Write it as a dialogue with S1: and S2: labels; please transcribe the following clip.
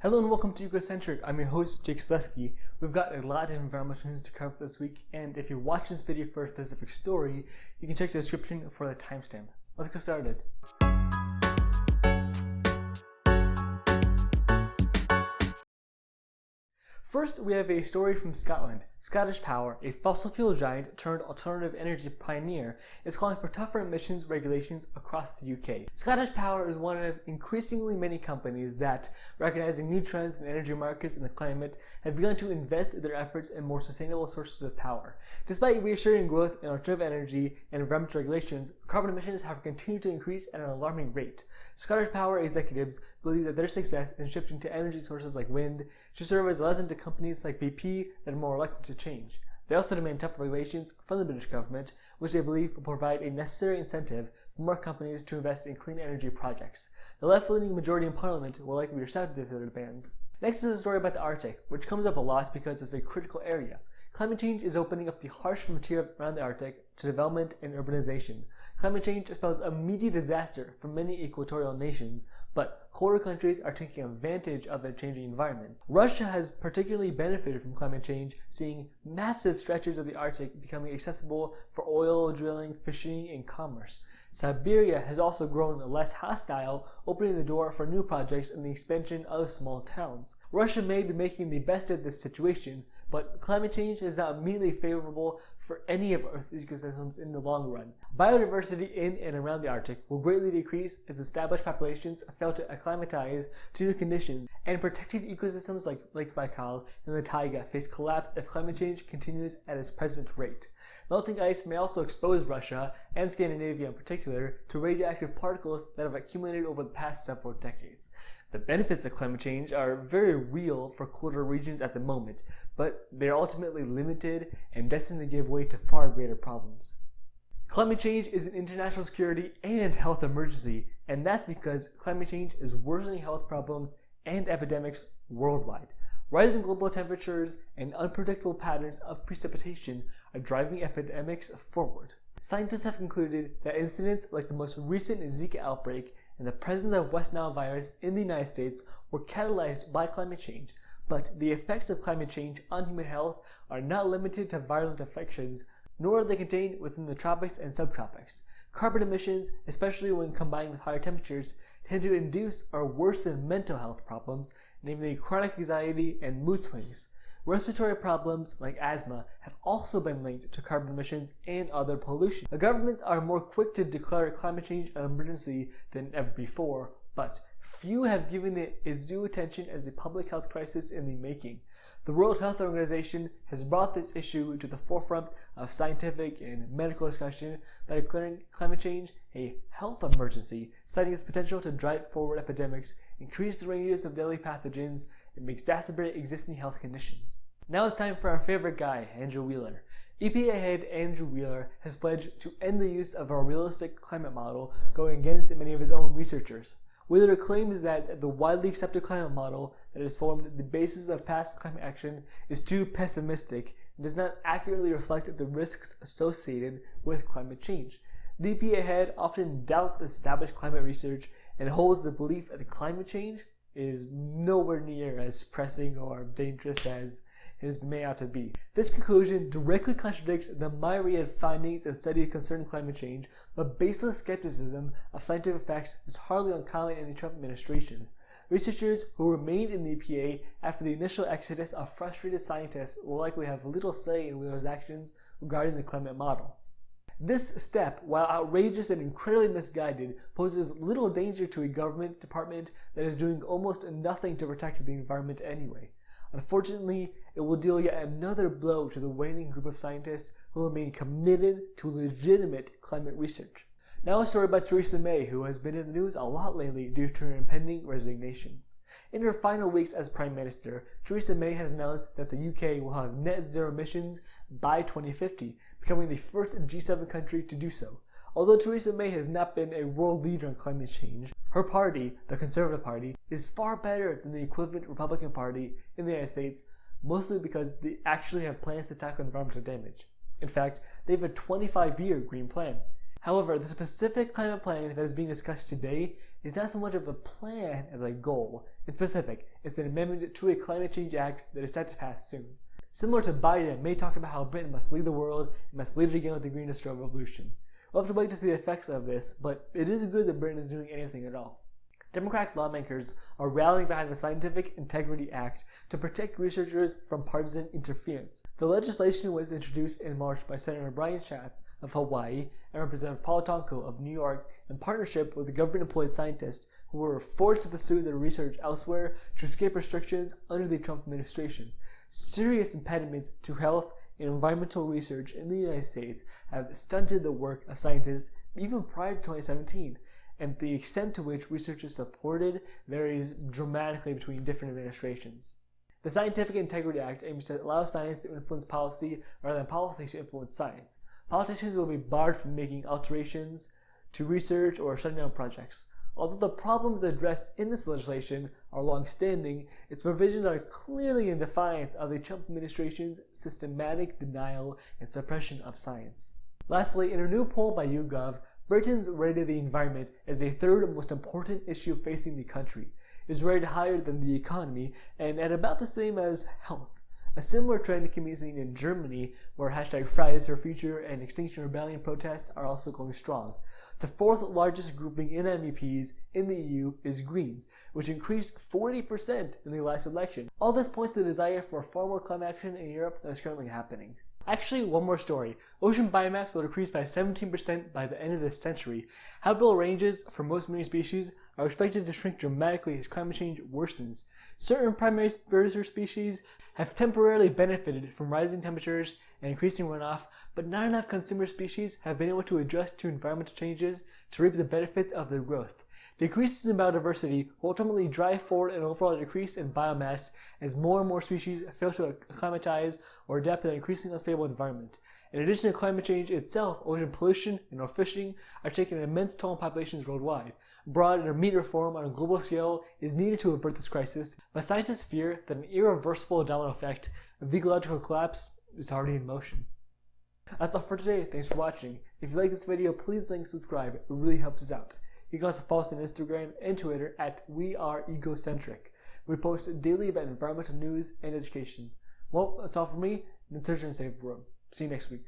S1: Hello and welcome to Ecocentric. I'm your host, Jake Slesky. We've got a lot of environmental news to cover this week, and if you're watching this video for a specific story, you can check the description for the timestamp. Let's get started. First, we have a story from Scotland. Scottish Power, a fossil fuel giant turned alternative energy pioneer, is calling for tougher emissions regulations across the UK. Scottish Power is one of increasingly many companies that, recognizing new trends in the energy markets and the climate, have begun to invest their efforts in more sustainable sources of power. Despite reassuring growth in alternative energy and environmental regulations, carbon emissions have continued to increase at an alarming rate. Scottish Power executives believe that their success in shifting to energy sources like wind should serve as a lesson to companies like BP that are more reluctant to change. They also demand tougher regulations from the British government, which they believe will provide a necessary incentive for more companies to invest in clean energy projects. The left-leaning majority in Parliament will likely be receptive to their demands. Next is a story about the Arctic, which comes up a lot because it's a critical area. Climate change is opening up the harsh frontier around the Arctic to development and urbanization. Climate change spells immediate disaster for many equatorial nations, but colder countries are taking advantage of their changing environments. Russia has particularly benefited from climate change, seeing massive stretches of the Arctic becoming accessible for oil drilling, fishing, and commerce. Siberia has also grown less hostile, opening the door for new projects and the expansion of small towns. Russia may be making the best of this situation, but climate change is not immediately favorable for any of Earth's ecosystems in the long run. Biodiversity in and around the Arctic will greatly decrease as established populations fail to acclimatize to new conditions, and protected ecosystems like Lake Baikal and the taiga face collapse if climate change continues at its present rate. Melting ice may also expose Russia, and Scandinavia in particular, to radioactive particles that have accumulated over the past several decades. The benefits of climate change are very real for colder regions at the moment, but they are ultimately limited and destined to give way to far greater problems. Climate change is an international security and health emergency, and that's because climate change is worsening health problems and epidemics worldwide. Rising global temperatures and unpredictable patterns of precipitation are driving epidemics forward. Scientists have concluded that incidents like the most recent Zika outbreak and the presence of West Nile virus in the United States were catalyzed by climate change, but the effects of climate change on human health are not limited to virulent infections, nor are they contained within the tropics and subtropics. Carbon emissions, especially when combined with higher temperatures, tend to induce or worsen mental health problems, namely chronic anxiety and mood swings. Respiratory problems like asthma have also been linked to carbon emissions and other pollution. The governments are more quick to declare climate change an emergency than ever before, but few have given it its due attention as a public health crisis in the making. The World Health Organization has brought this issue to the forefront of scientific and medical discussion by declaring climate change a health emergency, citing its potential to drive forward epidemics, increase the ranges of deadly pathogens, and exacerbate existing health conditions. Now it's time for our favorite guy, Andrew Wheeler. EPA head Andrew Wheeler has pledged to end the use of a realistic climate model, going against many of his own researchers. Wheeler claims that the widely accepted climate model that has formed the basis of past climate action is too pessimistic and does not accurately reflect the risks associated with climate change. The EPA head often doubts established climate research and holds the belief that climate change is nowhere near as pressing or dangerous as it is made out to be. This conclusion directly contradicts the myriad findings and studies concerning climate change, but baseless skepticism of scientific facts is hardly uncommon in the Trump administration. Researchers who remained in the EPA after the initial exodus of frustrated scientists will likely have little say in Wheeler's actions regarding the climate model. This step, while outrageous and incredibly misguided, poses little danger to a government department that is doing almost nothing to protect the environment anyway. Unfortunately, it will deal yet another blow to the waning group of scientists who remain committed to legitimate climate research. Now a story about Theresa May, who has been in the news a lot lately due to her impending resignation. In her final weeks as Prime Minister, Theresa May has announced that the UK will have net zero emissions by 2050, becoming the first G7 country to do so. Although Theresa May has not been a world leader in climate change, her party, the Conservative Party, is far better than the equivalent Republican Party in the United States, mostly because they actually have plans to tackle environmental damage. In fact, they have a 25-year green plan. However, the specific climate plan that is being discussed today is not so much of a plan as a goal, In specific, it's an amendment to a climate change act that is set to pass soon. Similar to Biden, May talked about how Britain must lead the world and must lead it again with the Green Industrial Revolution. We'll have to wait to see the effects of this, but it is good that Britain is doing anything at all. Democratic lawmakers are rallying behind the Scientific Integrity Act to protect researchers from partisan interference. The legislation was introduced in March by Senator Brian Schatz of Hawaii and Representative Paul Tonko of New York in partnership with the government-employed scientists who were forced to pursue their research elsewhere to escape restrictions under the Trump administration. Serious impediments to health and environmental research in the United States have stunted the work of scientists even prior to 2017. And the extent to which research is supported varies dramatically between different administrations. The Scientific Integrity Act aims to allow science to influence policy rather than policy to influence science. Politicians will be barred from making alterations to research or shutting down projects. Although the problems addressed in this legislation are long-standing, its provisions are clearly in defiance of the Trump administration's systematic denial and suppression of science. Lastly, in a new poll by YouGov, Britons rated the environment as the third most important issue facing the country. It is rated higher than the economy and at about the same as health. A similar trend can be seen in Germany, where #Fridays for Future and Extinction Rebellion protests are also going strong. The fourth largest grouping in MEPs in the EU is Greens, which increased 40% in the last election. All this points to the desire for far more climate action in Europe than is currently happening. Actually, one more story. Ocean biomass will decrease by 17% by the end of this century. Habitable ranges for most marine species are expected to shrink dramatically as climate change worsens. Certain primary predator species have temporarily benefited from rising temperatures and increasing runoff, but not enough consumer species have been able to adjust to environmental changes to reap the benefits of their growth. Decreases in biodiversity will ultimately drive forward an overall decrease in biomass as more and more species fail to acclimatize or adapt to an increasingly unstable environment. In addition to climate change itself, ocean pollution and overfishing are taking an immense toll on populations worldwide. Broad intermediate reform on a global scale is needed to avert this crisis, but scientists fear that an irreversible domino effect of ecological collapse is already in motion. That's all for today. Thanks for watching. If you like this video, please like and subscribe. It really helps us out. You can also follow us on Instagram and Twitter at Ecocentric. We post daily about environmental news and education. Well, that's all for me. And Theresa May, save the world. See you next week.